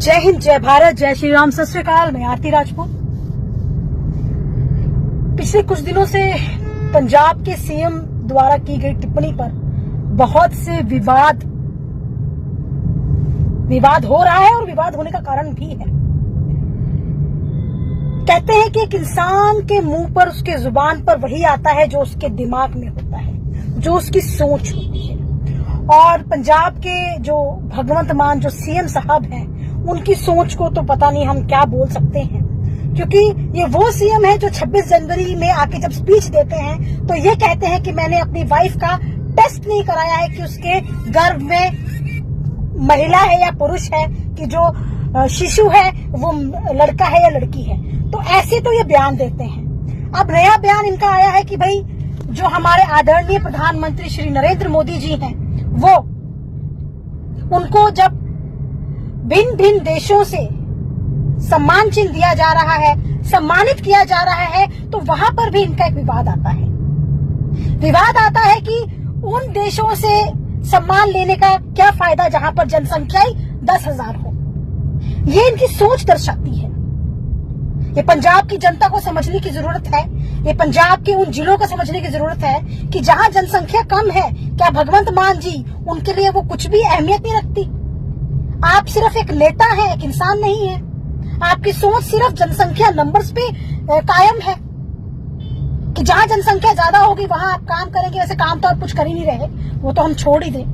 जय हिंद, जय भारत, जय श्री राम, सत श्री अकाल। मैं आरती राजपूत। पिछले कुछ दिनों से पंजाब के सीएम द्वारा की गई टिप्पणी पर बहुत से विवाद हो रहा है और विवाद होने का कारण भी है। कहते हैं कि एक इंसान के मुंह पर, उसके जुबान पर वही आता है जो उसके दिमाग में होता है, जो उसकी सोच होती है। और पंजाब के जो भगवंत मान जो सीएम साहब हैं, उनकी सोच को तो पता नहीं हम क्या बोल सकते हैं, क्योंकि ये वो सीएम है जो 26 जनवरी में आके जब स्पीच देते हैं तो ये कहते हैं कि मैंने अपनी वाइफ का टेस्ट नहीं कराया है कि उसके गर्भ में महिला है या पुरुष है, कि जो शिशु है वो लड़का है या लड़की है। तो ऐसे तो ये बयान देते हैं। अब नया बयान इनका आया है कि भाई जो हमारे आदरणीय प्रधानमंत्री श्री नरेंद्र मोदी जी हैं, वो उनको जब भिन्न भिन्न देशों से सम्मान चिन्ह दिया जा रहा है, सम्मानित किया जा रहा है, तो वहां पर भी इनका एक विवाद आता है। विवाद आता है कि उन देशों से सम्मान लेने का क्या फायदा जहां पर जनसंख्या ही 10,000 हो। ये इनकी सोच दर्शाती है। ये पंजाब की जनता को समझने की जरूरत है। ये पंजाब के उन जिलों को समझने की जरूरत है कि जहां जनसंख्या कम है, क्या भगवंत मान जी उनके लिए वो कुछ भी अहमियत नहीं रखती? आप सिर्फ एक नेता हैं, एक इंसान नहीं है। आपकी सोच सिर्फ जनसंख्या नंबर्स पे कायम है कि जहां जनसंख्या ज्यादा होगी वहां आप काम करेंगे। वैसे काम तो आप कुछ कर ही नहीं रहे, वो तो हम छोड़ ही दें।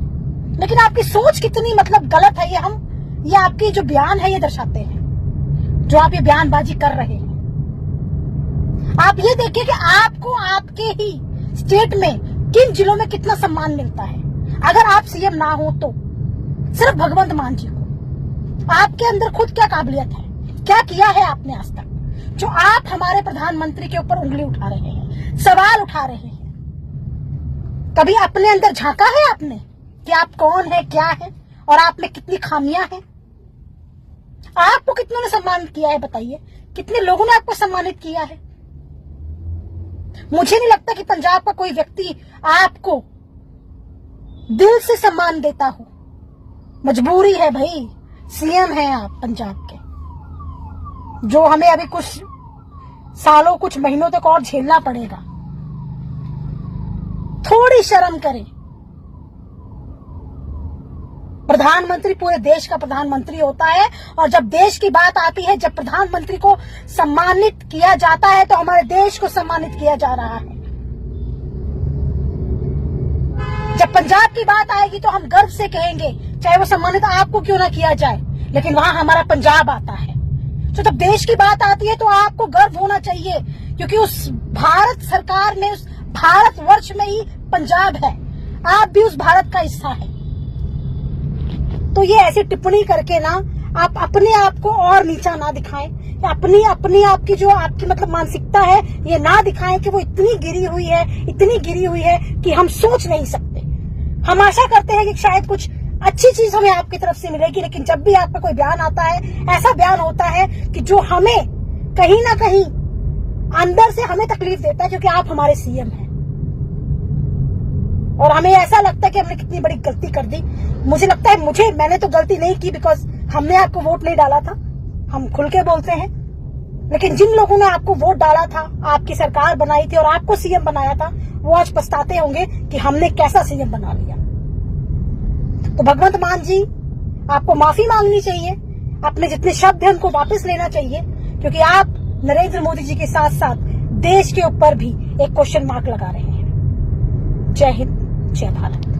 लेकिन आपकी सोच कितनी गलत है, ये आपके जो बयान है ये दर्शाते हैं, जो आप ये बयानबाजी कर रहे हैं। आप ये देखिए कि आपको आपके ही स्टेट में किन जिलों में कितना सम्मान मिलता है। अगर आप सीएम ना हो तो सिर्फ भगवंत मान जी को, आपके अंदर खुद क्या काबिलियत है, क्या किया है आपने आज तक, जो आप हमारे प्रधानमंत्री के ऊपर उंगली उठा रहे हैं, सवाल उठा रहे हैं। कभी अपने अंदर झांका है आपने कि आप कौन है, क्या है और आप में कितनी खामियां हैं? आपको कितनों ने सम्मानित किया है, बताइए। कितने लोगों ने आपको सम्मानित किया है? मुझे नहीं लगता कि पंजाब का कोई व्यक्ति आपको दिल से सम्मान देता हो। मजबूरी है भाई, सीएम हैं आप पंजाब के, जो हमें अभी कुछ सालों, कुछ महीनों तक और झेलना पड़ेगा। थोड़ी शर्म करें। प्रधानमंत्री पूरे देश का प्रधानमंत्री होता है, और जब देश की बात आती है, जब प्रधानमंत्री को सम्मानित किया जाता है, तो हमारे देश को सम्मानित किया जा रहा है। जब पंजाब की बात आएगी तो हम गर्व से कहेंगे, चाहे वो सम्मानित आपको क्यों ना किया जाए, लेकिन वहां हमारा पंजाब आता है। तो जब देश की बात आती है तो आपको गर्व होना चाहिए, क्योंकि उस भारत सरकार में, उस भारतवर्ष में ही पंजाब है। आप भी उस भारत का हिस्सा है। तो ये ऐसी टिप्पणी करके ना आप अपने आप को और नीचा ना दिखाएं, अपनी आपकी जो आपकी मानसिकता है, ये ना दिखाएं कि वो इतनी गिरी हुई है कि हम सोच नहीं सकते। हम आशा करते हैं कि शायद कुछ अच्छी चीज हमें आपकी तरफ से मिलेगी, लेकिन जब भी आपका कोई बयान आता है, ऐसा बयान होता है कि जो हमें कहीं ना कहीं अंदर से हमें तकलीफ देता है, क्योंकि आप हमारे सीएम हैं और हमें ऐसा लगता है कि हमने कितनी बड़ी गलती कर दी। मुझे लगता है मैंने तो गलती नहीं की, बिकॉज हमने आपको वोट नहीं डाला था। हम खुल के बोलते हैं। लेकिन जिन लोगों ने आपको वोट डाला था, आपकी सरकार बनाई थी और आपको सीएम बनाया था, वो आज पछताते होंगे कि हमने कैसा सीएम बना लिया। तो भगवंत मान जी, आपको माफी मांगनी चाहिए, अपने जितने शब्द हैं उनको वापस लेना चाहिए, क्योंकि आप नरेंद्र मोदी जी के साथ साथ देश के ऊपर भी एक क्वेश्चन मार्क लगा रहे हैं। जय हिंद, जय भारत।